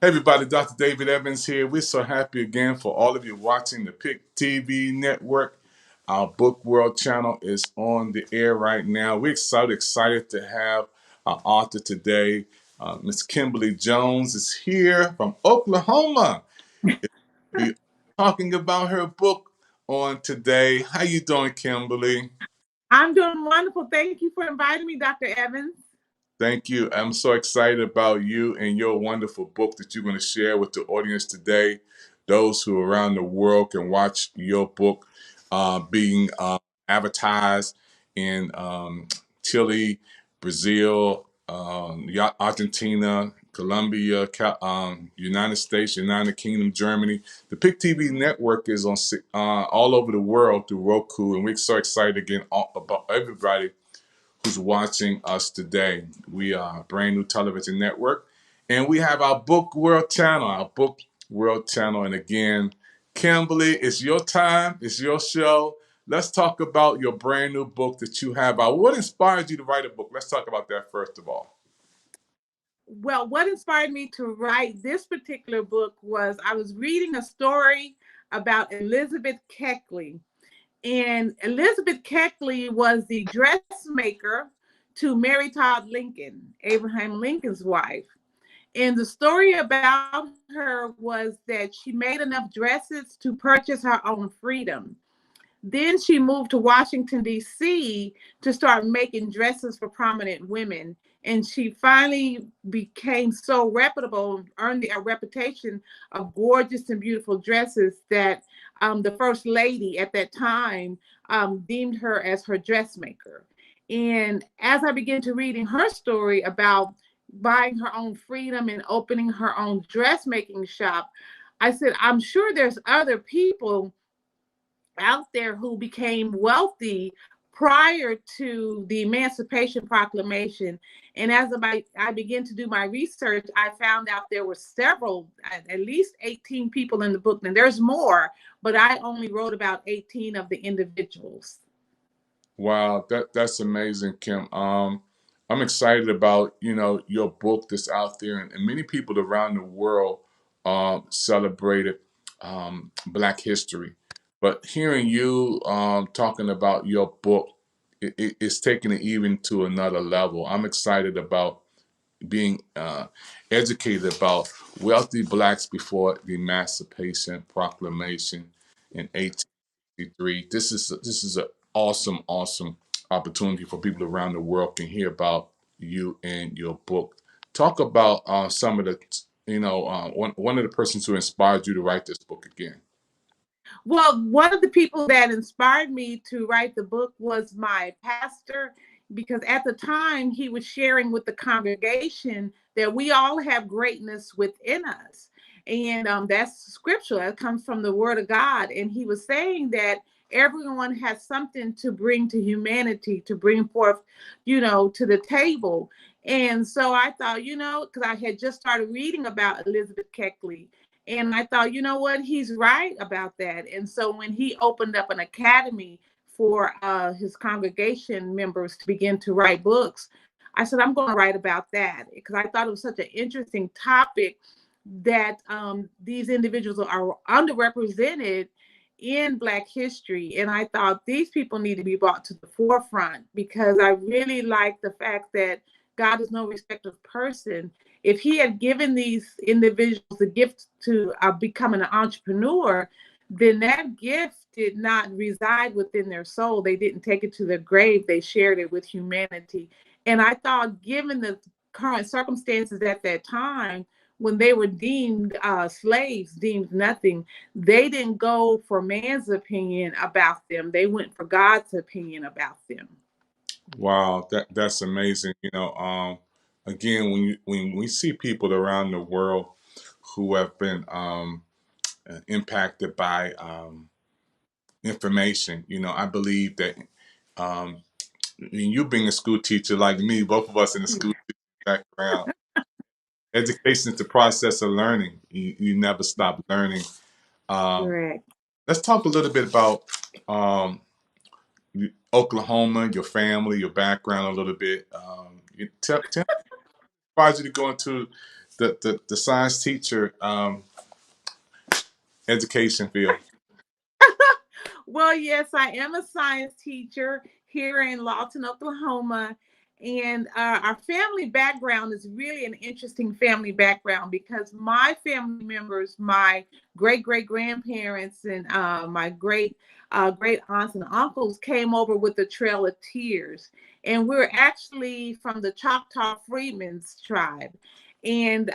Hey everybody, Dr. David Evans here. We're so happy again for all of you watching the PIC TV network. Our Book World channel is on the air right now. We're so excited to have our author today. Miss Kimberly Jones is here from Oklahoma. We'll be talking about her book on today. How you doing, Kimberly? I'm doing wonderful. Thank you for inviting me, Dr. Evans. Thank you. I'm so excited about you and your wonderful book that you're going to share with the audience today. Those who around the world can watch your book being advertised in Chile, Brazil, Argentina, Colombia, United States, United Kingdom, Germany. The PIC TV network is on all over the world through Roku, and we're so excited again about everybody who's watching us today. We are a brand new television network, and we have our Book World channel, And again, Kimberly, it's your time, it's your show. Let's talk about your brand new book that you have out. What inspired you to write a book? Let's talk about that first of all. Well, what inspired me to write this particular book was I was reading a story about Elizabeth Keckley. And Elizabeth Keckley was the dressmaker to Mary Todd Lincoln, Abraham Lincoln's wife. And the story about her was that she made enough dresses to purchase her own freedom. Then she moved to Washington, D.C. to start making dresses for prominent women. And she finally became so reputable, earned a reputation of gorgeous and beautiful dresses that the first lady at that time deemed her as her dressmaker. And as I began to reading her story about buying her own freedom and opening her own dressmaking shop, I said, I'm sure there's other people out there who became wealthy prior to the Emancipation Proclamation. And as I began to do my research, I found out there were several, at least 18 people in the book. And there's more, but I only wrote about 18 of the individuals. Wow, that's amazing, Kim. I'm excited about your book that's out there, and many people around the world celebrated Black History. But hearing you talking about your book, it's taking it even to another level. I'm excited about being educated about wealthy blacks before the Emancipation Proclamation in 1863. This is an awesome opportunity for people around the world can hear about you and your book. Talk about some of the one of the persons who inspired you to write this book again. Well, one of the people that inspired me to write the book was my pastor, because at the time he was sharing with the congregation that we all have greatness within us. And that's scriptural, that comes from the word of God. And he was saying that everyone has something to bring to humanity, to bring forth, to the table. And so I thought, because I had just started reading about Elizabeth Keckley. And I thought, you know what, he's right about that. And so when he opened up an academy for his congregation members to begin to write books, I said, I'm going to write about that, because I thought it was such an interesting topic that these individuals are underrepresented in Black history. And I thought these people need to be brought to the forefront, because I really like the fact that God is no respecter of person. If he had given these individuals the gift to become an entrepreneur, then that gift did not reside within their soul. They didn't take it to their grave. They shared it with humanity. And I thought, given the current circumstances at that time, when they were deemed slaves, deemed nothing, they didn't go for man's opinion about them. They went for God's opinion about them. Wow, that's amazing. Again, when we see people around the world who have been impacted by information, I believe that um, you being a school teacher like me, both of us in a school background, education is the process of learning. You never stop learning. Um, Correct. let's talk a little bit about Oklahoma, your family, your background a little bit. Tell you to go into the science teacher education field? Well, yes, I am a science teacher here in Lawton, Oklahoma. And our family background is really an interesting family background because my family members, my great grandparents, and my great aunts and uncles came over with the Trail of Tears. And we're actually from the Choctaw Freedmen's tribe. And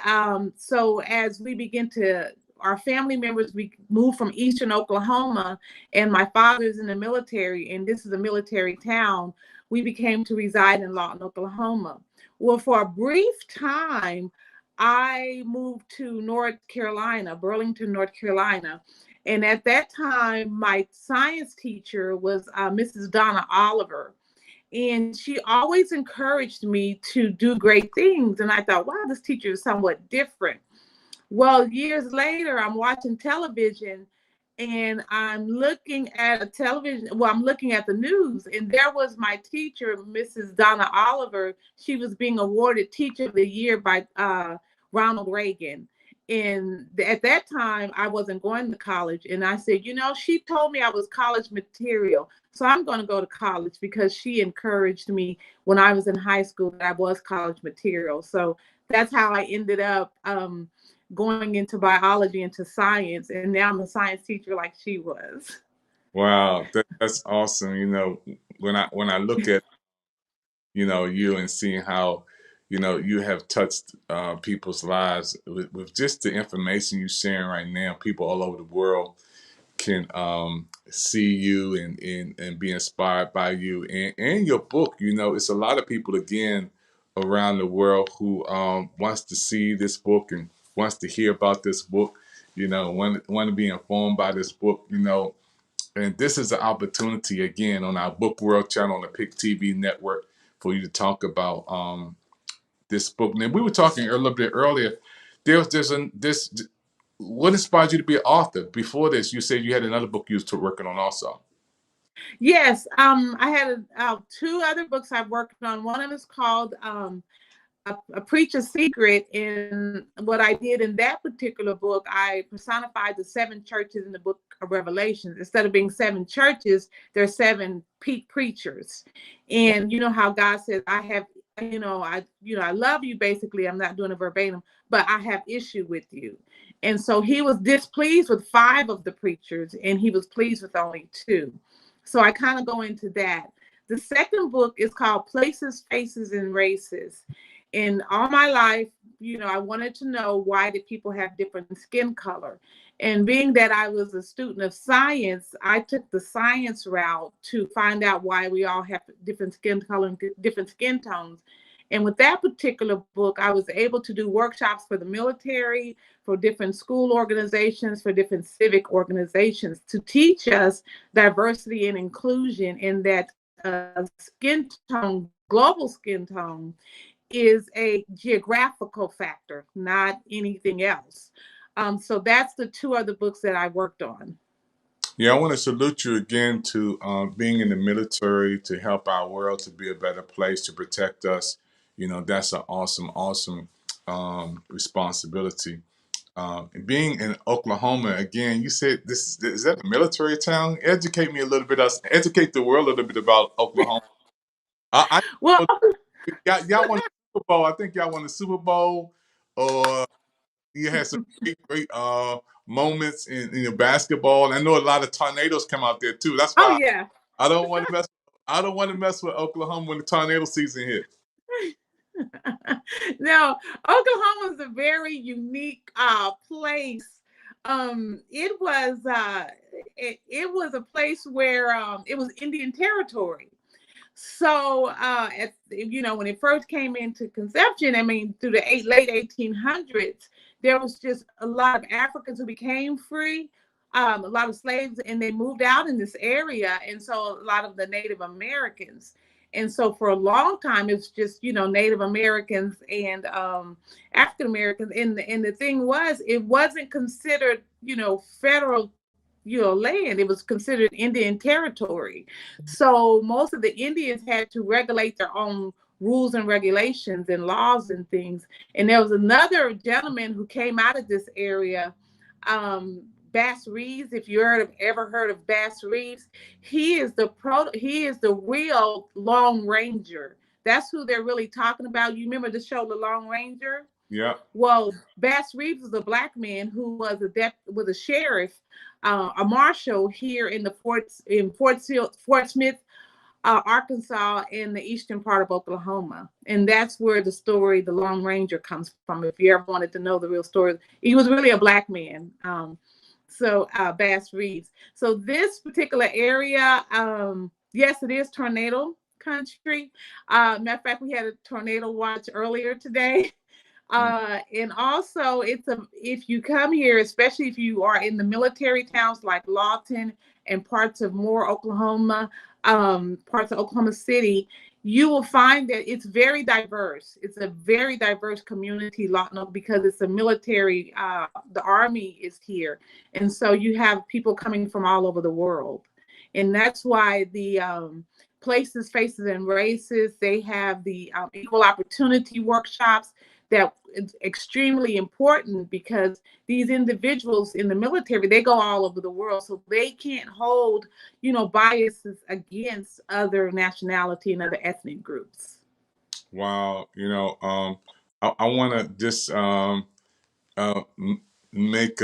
so as we begin to, our family members, we moved from Eastern Oklahoma, and my father's in the military, and this is a military town. We became to reside in Lawton, Oklahoma. Well, for a brief time, I moved to North Carolina, Burlington, North Carolina. And at that time, my science teacher was Mrs. Donna Oliver. And she always encouraged me to do great things. And I thought, wow, this teacher is somewhat different. Well, years later, I'm watching television and I'm looking at a television. Well, I'm looking at the news, and there was my teacher, Mrs. Donna Oliver. She was being awarded Teacher of the Year by Ronald Reagan. And at that time, I wasn't going to college. And I said, she told me I was college material. So I'm going to go to college because she encouraged me when I was in high school that I was college material. So that's how I ended up going into biology, into science, and now I'm a science teacher like she was. Wow, that's awesome. When I look at you and seeing how you have touched people's lives with just the information you're sharing right now, people all over the world can see you and be inspired by you and your book. It's a lot of people again around the world who wants to see this book and wants to hear about this book. Want to be informed by this book. And this is an opportunity again on our Book World channel on the PIC TV network for you to talk about this book. Now we were talking a little bit earlier. There's what inspired you to be an author? Before this, you said you had another book you was working on also. Yes, I had two other books I've worked on. One of them is called a Preacher's Secret. And what I did in that particular book, I personified the seven churches in the book of Revelations. Instead of being seven churches, there's seven peak preachers. And you know how God says, I love you, basically. I'm not doing a verbatim, but I have issue with you. And so he was displeased with five of the preachers, and he was pleased with only two. So I kind of go into that. The second book is called Places, Faces, and Races. In all my life, I wanted to know, why did people have different skin color? And being that I was a student of science, I took the science route to find out why we all have different skin color and different skin tones. And with that particular book, I was able to do workshops for the military, for different school organizations, for different civic organizations to teach us diversity and inclusion, and that skin tone, global skin tone, is a geographical factor, not anything else. So that's the two other books that I worked on. Yeah, I want to salute you again to being in the military to help our world to be a better place, to protect us. That's an awesome responsibility. Being in Oklahoma again, you said is that a military town? Educate me a little bit. Educate the world a little bit about Oklahoma. I Well, y'all won the Super Bowl. I think y'all won the Super Bowl, or you had some great moments in your basketball. And I know a lot of tornadoes come out there too. That's oh why yeah. I don't want to mess. I don't want to mess with Oklahoma when the tornado season hits. Now, Oklahoma is a very unique place. It was a place where it was Indian territory. So, when it first came into conception, I mean, through the late 1800s, there was just a lot of Africans who became free, a lot of slaves, and they moved out in this area. And so a lot of the Native Americans. And so for a long time, it's just, Native Americans and African Americans. And the thing was, it wasn't considered, federal land. It was considered Indian territory. So most of the Indians had to regulate their own rules and regulations and laws and things. And there was another gentleman who came out of this area, Bass Reeves. If you ever heard of Bass Reeves, he is the real Lone Ranger. That's who they're really talking about. You remember the show The Lone Ranger? Yeah. Well, Bass Reeves was a black man who was a sheriff, a marshal here in Fort Smith, Arkansas, in the eastern part of Oklahoma. And that's where the story, The Lone Ranger, comes from. If you ever wanted to know the real story, he was really a black man. Bass Reeves. So this particular area, yes, it is tornado country. Matter of fact, we had a tornado watch earlier today. And also if you come here, especially if you are in the military towns like Lawton and parts of Moore, Oklahoma, parts of Oklahoma City, you will find that it's very diverse. It's a very diverse community, Lawton, because it's a military, the Army is here. And so you have people coming from all over the world. And that's why the Places, Faces, and Races, they have the equal opportunity workshops that is extremely important, because these individuals in the military, they go all over the world, so they can't hold, biases against other nationality and other ethnic groups. Wow. I want to just make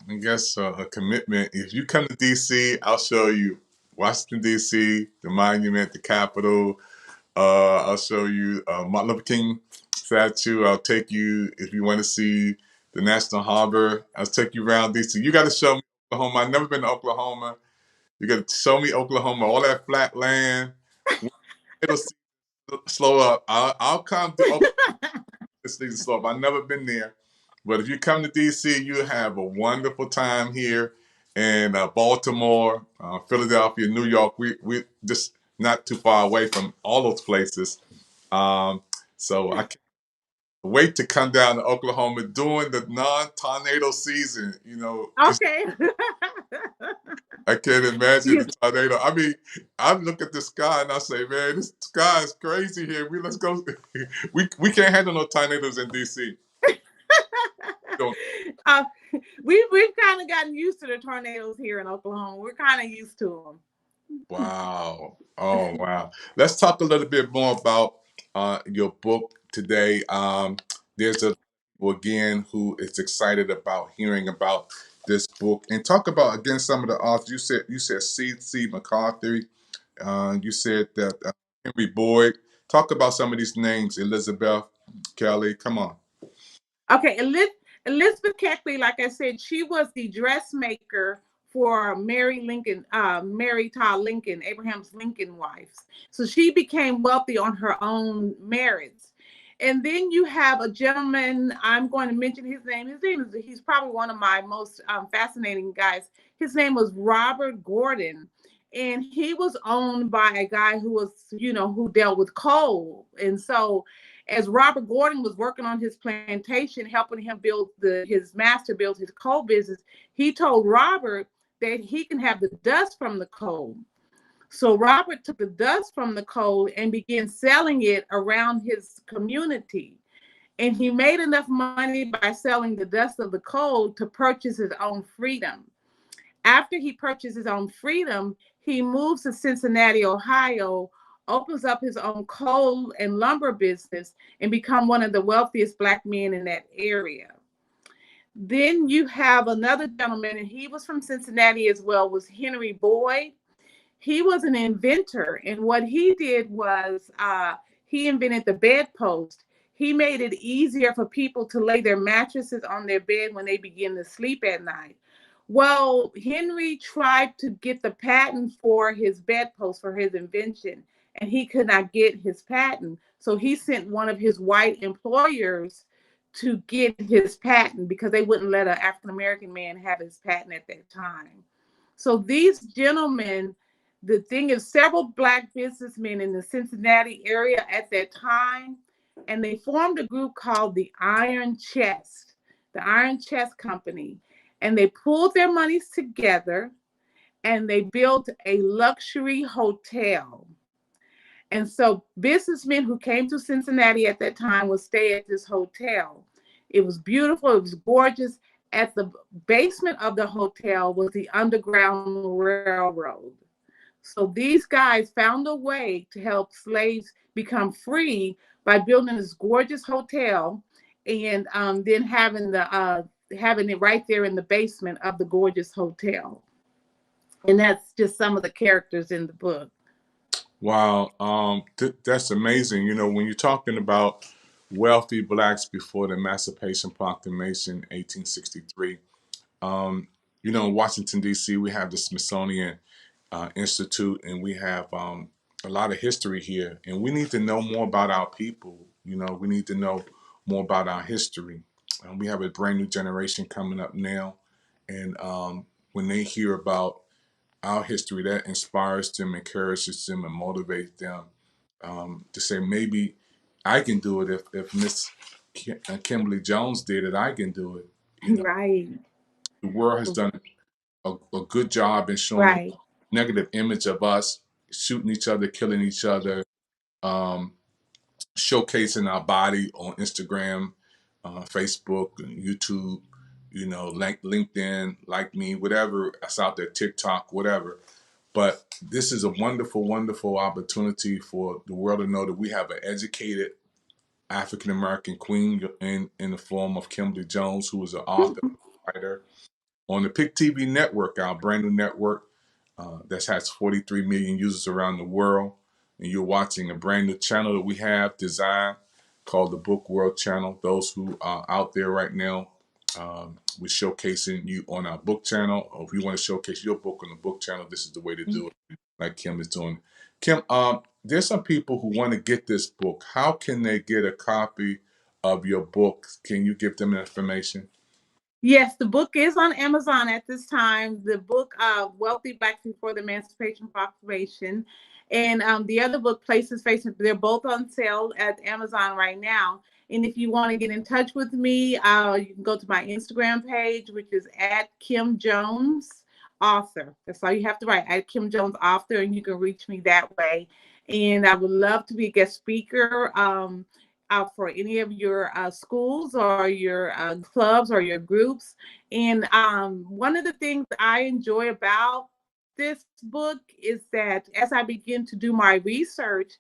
I guess a commitment. If you come to DC, I'll show you Washington DC, the monument, the Capitol. I'll show you Martin Luther King statue. I'll take you, if you want to see the National Harbor, I'll take you around DC. You got to show me Oklahoma. I've never been to Oklahoma. You got to show me Oklahoma, all that flat land. It'll slow up. I'll come to Oklahoma. This needs to slow up. I've never been there. But if you come to DC, you have a wonderful time here in Baltimore, Philadelphia, New York. We just not too far away from all those places. So I can't wait to come down to Oklahoma during the non-tornado season. Okay. I can't imagine the tornado. I mean, I look at the sky and I say, man, this sky is crazy here. Let's go. we can't handle no tornadoes in DC. Don't. uh, we've kind of gotten used to the tornadoes here in Oklahoma. We're kind of used to them. Wow. Oh, wow. Let's talk a little bit more about your book today. There's a people again who is excited about hearing about this book, and talk about again some of the authors. You said C. McCarthy. You said that Henry Boyd. Talk about some of these names. Elizabeth Kelly. Come on. Okay, Elizabeth Keckley, like I said, she was the dressmaker for Mary Todd Lincoln, Abraham's Lincoln wives. So she became wealthy on her own merits. And then you have a gentleman, I'm going to mention his name. He's probably one of my most fascinating guys. His name was Robert Gordon. And he was owned by a guy who was, who dealt with coal. And so as Robert Gordon was working on his plantation, helping him his master build his coal business, he told Robert that he can have the dust from the coal. So Robert took the dust from the coal and began selling it around his community. And he made enough money by selling the dust of the coal to purchase his own freedom. After he purchased his own freedom, he moves to Cincinnati, Ohio, opens up his own coal and lumber business, and become one of the wealthiest Black men in that area. Then you have another gentleman, and he was from Cincinnati as well, was Henry Boyd. He was an inventor, and what he did was he invented the bedpost. He made it easier for people to lay their mattresses on their bed when they begin to sleep at night. Well, Henry tried to get the patent for his bedpost, for his invention, and he could not get his patent. So he sent one of his white employers to get his patent, because they wouldn't let an African-American man have his patent at that time. So these gentlemen, the thing is, several Black businessmen in the Cincinnati area at that time, and they formed a group called the Iron Chest Company. And they pulled their monies together and they built a luxury hotel. And so businessmen who came to Cincinnati at that time would stay at this hotel. It was beautiful, it was gorgeous. At the basement of the hotel was the Underground Railroad. So these guys found a way to help slaves become free by building this gorgeous hotel, and then having it right there in the basement of the gorgeous hotel. And that's just some of the characters in the book. Wow, that's amazing. You know, when you're talking about wealthy blacks before the Emancipation Proclamation, 1863, um, you know, in Washington, D.C., we have the Smithsonian Institute, and we have a lot of history here. And we need to know more about our people. You know, we need to know more about our history. We have a brand new generation coming up now. And when they hear about our history, that inspires them, encourages them, and motivates them to say, maybe I can do it. If Miss Kimberly Jones did it, I can do it. You know, Right, the world has done a good job in showing a right. negative image of us shooting each other, killing each other, um, showcasing our body on Instagram, Facebook, YouTube, you know, like LinkedIn, like me, whatever that's out there, TikTok, whatever. But this is a wonderful, wonderful opportunity for the world to know that we have an educated African American queen in the form of Kimberly Jones, who is an author, writer, on the PIC TV network, our brand new network that has 43 million users around the world. And you're watching a brand new channel that we have designed called the Book World Channel. Those who are out there right now, we're showcasing you on our book channel. Or if you want to showcase your book on the book channel, this is the way to do it, like Kim is doing. Kim, there's some people who want to get this book. How can they get a copy of your book? Can you give them information? Yes, the book is on Amazon at this time. The book, Wealthy Blacks Before the Emancipation Proclamation, and the other book, Places Facing, they're both on sale at Amazon right now. And if you want to get in touch with me, you can go to my Instagram page, which is at Kim Jones Author. That's all you have to write, at Kim Jones Author, and you can reach me that way. And I would love to be a guest speaker. For any of your schools or your clubs or your groups. And one of the things I enjoy about this book is that as I begin to do my research,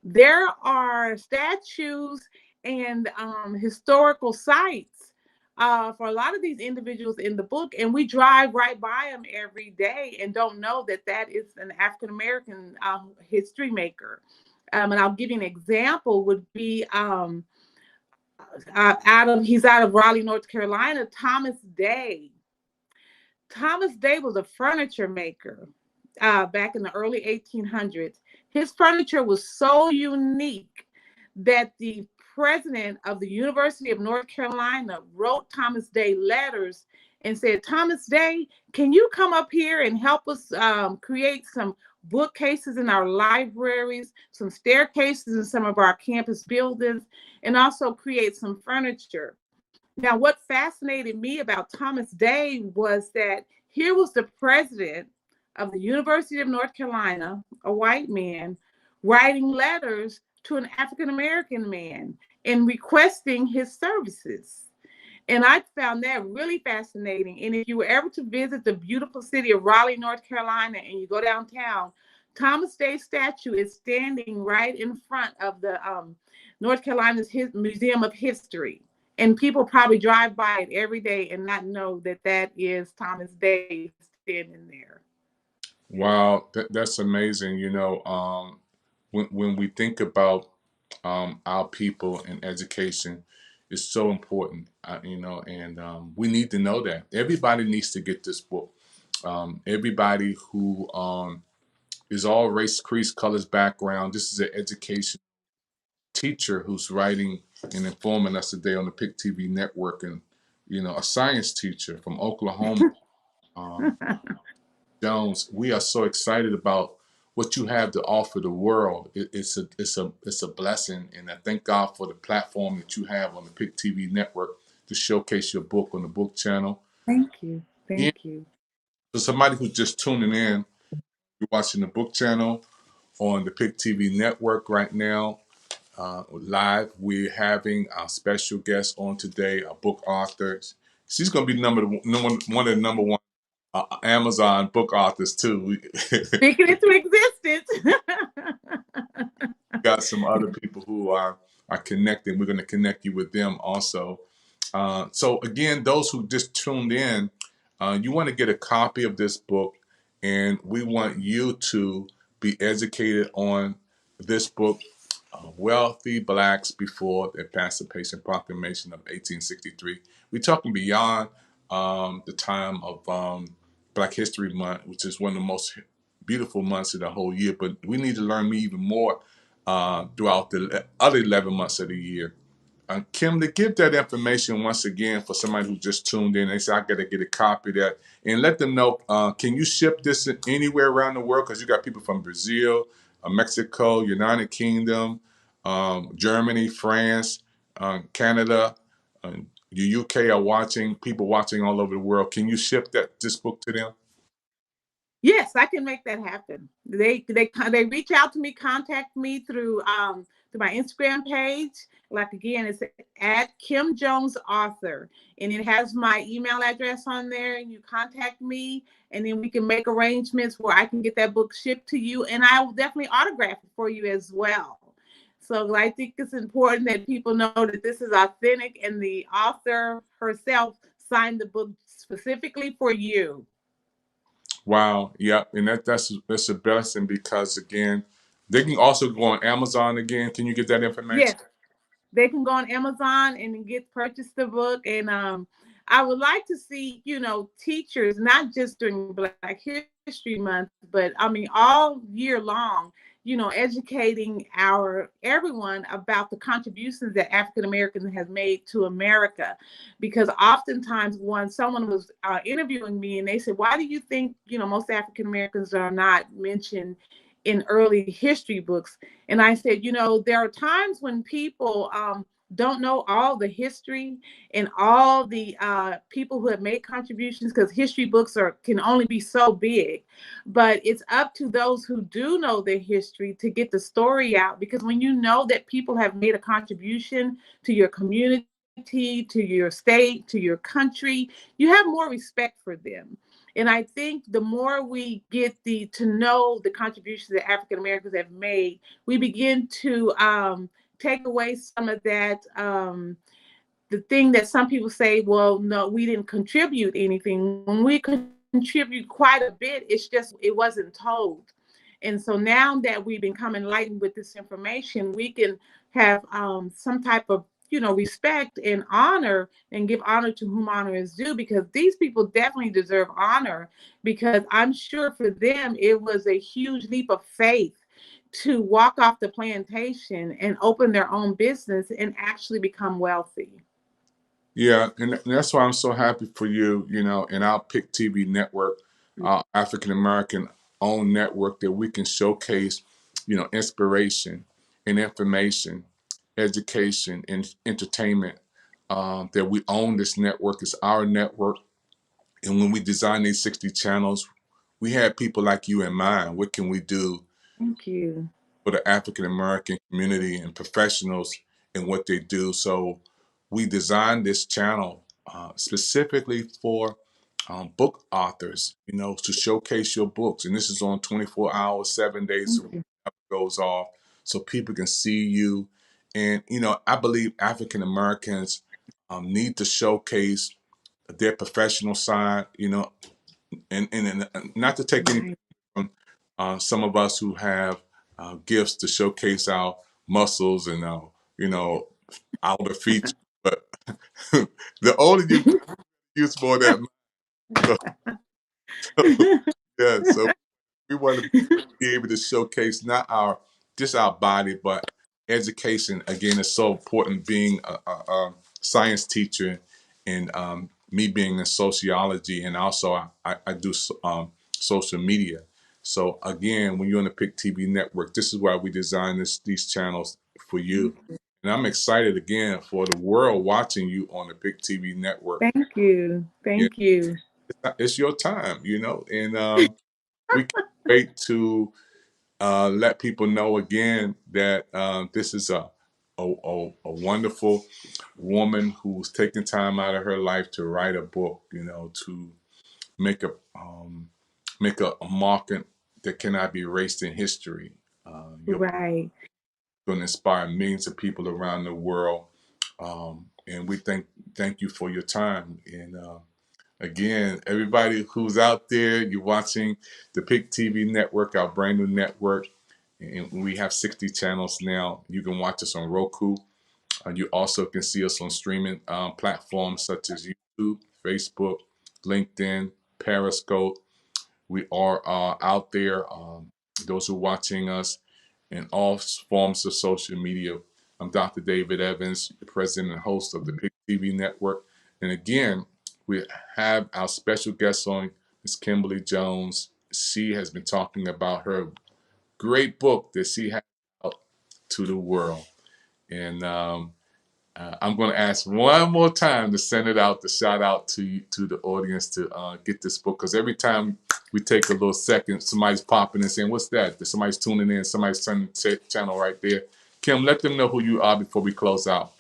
there are statues and historical sites for a lot of these individuals in the book, and we drive right by them every day and don't know that that is an African American history maker. And I'll give you an example would be he's out of Raleigh, North Carolina, Thomas Day. Thomas Day was a furniture maker back in the early 1800s. His furniture was so unique that the president of the University of North Carolina wrote Thomas Day letters and said, Thomas Day, can you come up here and help us create some bookcases in our libraries, some staircases in some of our campus buildings, and also create some furniture? Now, what fascinated me about Thomas Day was that here was the president of the University of North Carolina, a white man, writing letters to an African American man and requesting his services. And I found that really fascinating. And if you were ever to visit the beautiful city of Raleigh, North Carolina, and you go downtown, Thomas Day statue is standing right in front of the North Carolina's Museum of History. And people probably drive by it every day and not know that that is Thomas Day standing there. Wow, that's amazing. You know, when we think about our people and education, it's so important. You know, and we need to know that everybody needs to get this book. Everybody who is all race, creed, colors, background. This is an education teacher who's writing and informing us today on the PIC TV network, and you know, a science teacher from Oklahoma. Um, Jones, we are so excited about what you have to offer the world. It's a blessing, and I thank God for the platform that you have on the PIC TV network to showcase your book on the book channel. Thank you. And Thank you. for somebody who's just tuning in, you're watching the book channel. on the PIC TV network right now. Live, we're having our special guest on today, a book author. She's going to be one of the number one Amazon book authors too. Speaking into existence. Got some other people who are connecting. We're going to connect you with them also. So again, those who just tuned in, you want to get a copy of this book, and we want you to be educated on this book, Wealthy Blacks Before the Emancipation Proclamation of 1863. We're talking beyond the time of Black History Month, which is one of the most beautiful months of the whole year, but we need to learn even more throughout the other 11 months of the year. Kimberly, give that information once again for somebody who just tuned in. They say, I got to get a copy of that. And let them know, can you ship this anywhere around the world? Because you got people from Brazil, Mexico, United Kingdom, Germany, France, Canada, the UK are watching, people watching all over the world. Can you ship this book to them? Yes, I can make that happen. They reach out to me, contact me through my Instagram page. Like again, it's at Kim Jones Author, and it has my email address on there. And you contact me, and then we can make arrangements where I can get that book shipped to you, and I will definitely autograph it for you as well. So I think it's important that people know that this is authentic, and the author herself signed the book specifically for you. Wow, yeah, and that's a blessing because again, they can also go on Amazon again. Can you get that information? Yes, they can go on Amazon and purchase the book. And I would like to see, teachers, not just during Black History Month, but I mean all year long, educating everyone about the contributions that African Americans have made to America. Because oftentimes when someone was interviewing me and they said, why do you think, most African Americans are not mentioned in early history books? And I said, there are times when people don't know all the history and all the people who have made contributions, because history books can only be so big. But it's up to those who do know their history to get the story out, because when you know that people have made a contribution to your community, to your state, to your country, you have more respect for them. And I think the more we get to know the contributions that African Americans have made, we begin to take away some of that, the thing that some people say, well, no, we didn't contribute anything. When we contribute quite a bit, it's just, it wasn't told. And so now that we've become enlightened with this information, we can have some type of respect and honor, and give honor to whom honor is due, because these people definitely deserve honor, because I'm sure for them it was a huge leap of faith to walk off the plantation and open their own business and actually become wealthy. Yeah, and that's why I'm so happy for you, in our PIC TV network, our African American owned network, that we can showcase, inspiration and information, education and entertainment. That we own this network, it's our network. And when we designed these 60 channels, we had people like you in mind. What can we do Thank you. for the African American community and professionals in what they do? So we designed this channel specifically for book authors, to showcase your books. And this is on 24 hours, 7 days a week, it goes off, so people can see you. And, I believe African Americans need to showcase their professional side, and not to take anything from some of us who have gifts to showcase our muscles and outer features. But the older you get, use more of that. So, yeah, so we want to be able to showcase not just our body, but education. Again, is so important. Being a science teacher, and me being in sociology, and also I do social media. So again, when you're on the PIC TV network, this is why we designed these channels for you. And I'm excited again for the world watching you on the PIC TV network. Thank you. Yeah, Thank you. it's your time, and we can't wait to let people know again that this is a wonderful woman who's taking time out of her life to write a book, to make a mark that cannot be erased in history. You're Right. going to inspire millions of people around the world, and we thank you for your time. And again, everybody who's out there, you're watching the PIC TV network, our brand new network, and we have 60 channels now. You can watch us on Roku. You also can see us on streaming platforms such as YouTube, Facebook, LinkedIn, Periscope. We are out there. Those who are watching us in all forms of social media. I'm Dr. David Evans, the president and host of the PIC TV network. And again, we have our special guest on, Ms. Kimberly Jones. She has been talking about her great book that she has out to the world. And I'm going to ask one more time to send it out, to shout out to the audience to get this book. Because every time we take a little second, somebody's popping and saying, "What's that?" Somebody's tuning in, somebody's turning the channel right there. Kim, let them know who you are before we close out.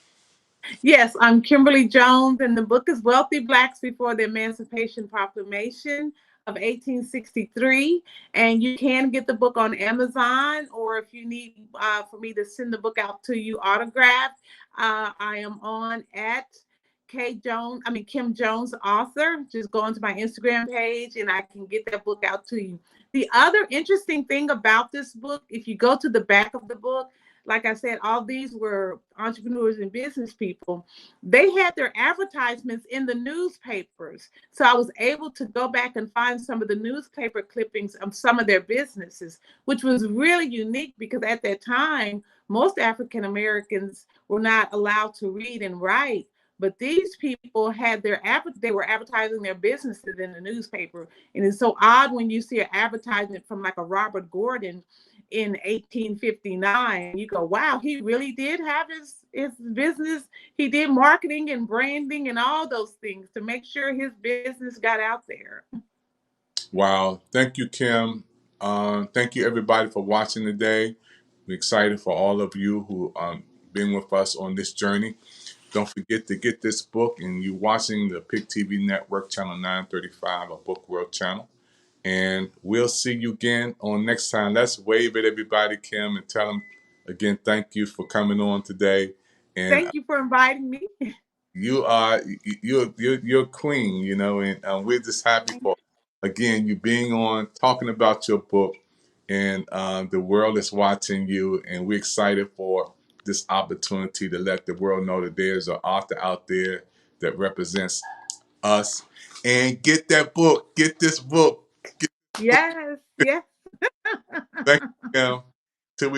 Yes, I'm Kimberly Jones, and the book is Wealthy Blacks Before the Emancipation Proclamation of 1863. And you can get the book on Amazon, or if you need for me to send the book out to you autographed, I am on at Kim Jones author. Just go onto my Instagram page and I can get that book out to you. The other interesting thing about this book, if you go to the back of the book, like I said, all these were entrepreneurs and business people. They had their advertisements in the newspapers. So I was able to go back and find some of the newspaper clippings of some of their businesses, which was really unique because at that time, most African Americans were not allowed to read and write. But these people had they were advertising their businesses in the newspaper. And it's so odd when you see an advertisement from like a Robert Gordon in 1859, you go, wow, he really did have his business. He did marketing and branding and all those things to make sure his business got out there. Wow. Thank you, Kim. Thank you, everybody, for watching today. We're excited for all of you who been with us on this journey. Don't forget to get this book, and you're watching the PIC TV Network, channel 935, a Book World channel. And we'll see you again on next time. Let's wave at everybody, Kim, and tell them again, thank you for coming on today. And Thank you for inviting me. you're a queen, and we're just happy for again you being on, talking about your book, and the world is watching you, and we're excited for this opportunity to let the world know that there's an author out there that represents us. And get that book, get this book. Yes, yes. Thank you, Kim.